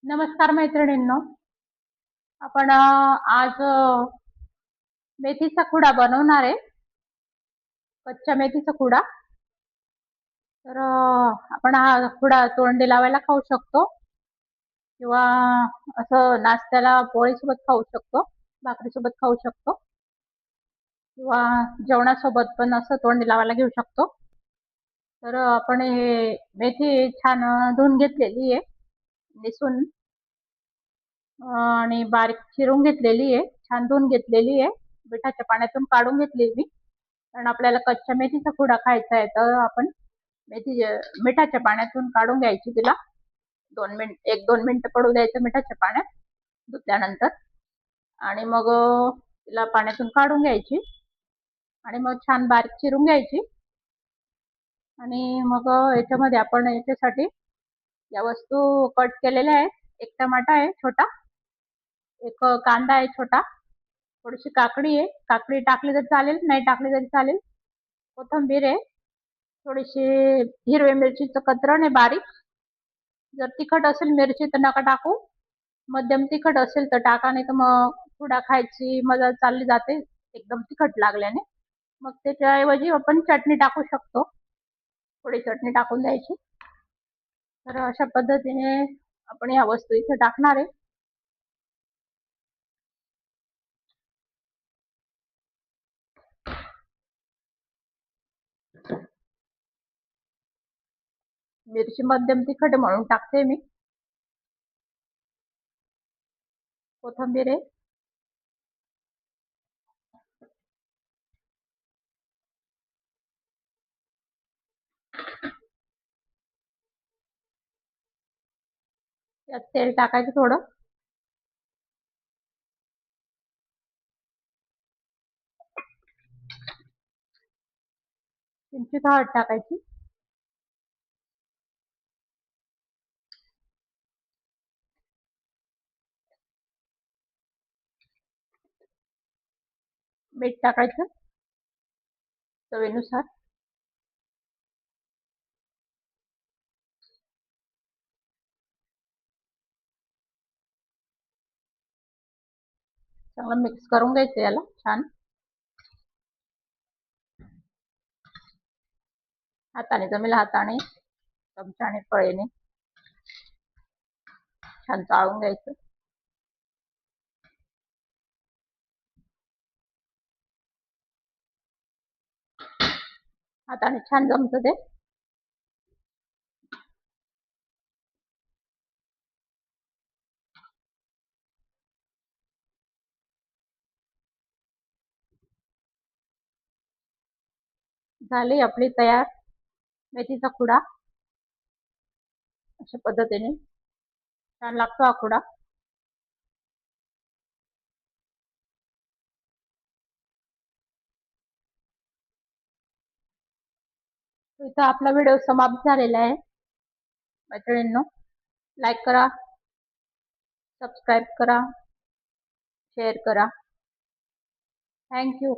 नमस्कार मैत्रिणींनो. आपण आज मेथीचा खुडा बनवणार आहे. कच्च्या मेथीचा खुडा. तर आपण हा खुडा तोंडी लावायला खाऊ शकतो किंवा असं नाश्त्याला पोळीसोबत खाऊ शकतो, भाकरीसोबत खाऊ शकतो किंवा जेवणासोबत पण असं तोंडी लावायला घेऊ शकतो. तर आपण हे मेथी छान धुवून घेतलेली आहे, निसून आणि बारीक चिरून घेतलेली आहे, छान धुवून घेतलेली आहे. मिठाच्या पाण्यातून काढून घेतली मी, कारण आपल्याला कच्च्या मेथीचा खुडा खायचा आहे. तर आपण मेथी मिठाच्या पाण्यातून काढून घ्यायची, तिला 1-2 मिनिटं पडू द्यायचं मिठाच्या पाण्यात धुतल्यानंतर, आणि मग तिला पाण्यातून काढून घ्यायची आणि मग छान बारीक चिरून घ्यायची. आणि मग याच्यामध्ये आपण याच्यासाठी या वस्तू कट केलेल्या आहेत. एक टमाटा आहे छोटा, एक कांदा आहे छोटा, थोडीशी काकडी आहे, काकडी टाकली तर चालेल, नाही टाकली तरी चालेल. कोथिंबीर आहे, थोडीशी हिरव्या मिरचीचं कतरण आहे बारीक. जर तिखट असेल मिरची तर नका टाकू, मध्यम तिखट असेल तर टाका, नाही तर मग खुडा खायची मजा चालली जाते एकदम तिखट लागल्याने. मग त्याच्याऐवजी आपण चटणी टाकू शकतो, थोडी चटणी टाकून द्यायची. तर अशा पद्धतीने आपण या वस्तू इथे टाकणार आहे. मिरची मध्यम तिखट म्हणून टाकते मी. कोथिंबीर आहे, त्यात तेल टाकायचं थोडं, किंचित हळद टाकायची, मीठ टाकायचं चवीनुसार. चांगलं मिक्स करून घ्यायचं याला छान, हाताने जमेल हाताने, चमच्याने, पळीने छान चाळून घ्यायचं. हाताने छान जमतं ते. झाली आपली तयार मेथीचा खुडा. अशा पद्धतीने छान लागतो हा खुडा. इथं आपला व्हिडिओ समाप्त झालेला आहे. मैत्रिणींनो, लाईक करा, सबस्क्राईब करा, शेअर करा. थँक्यू.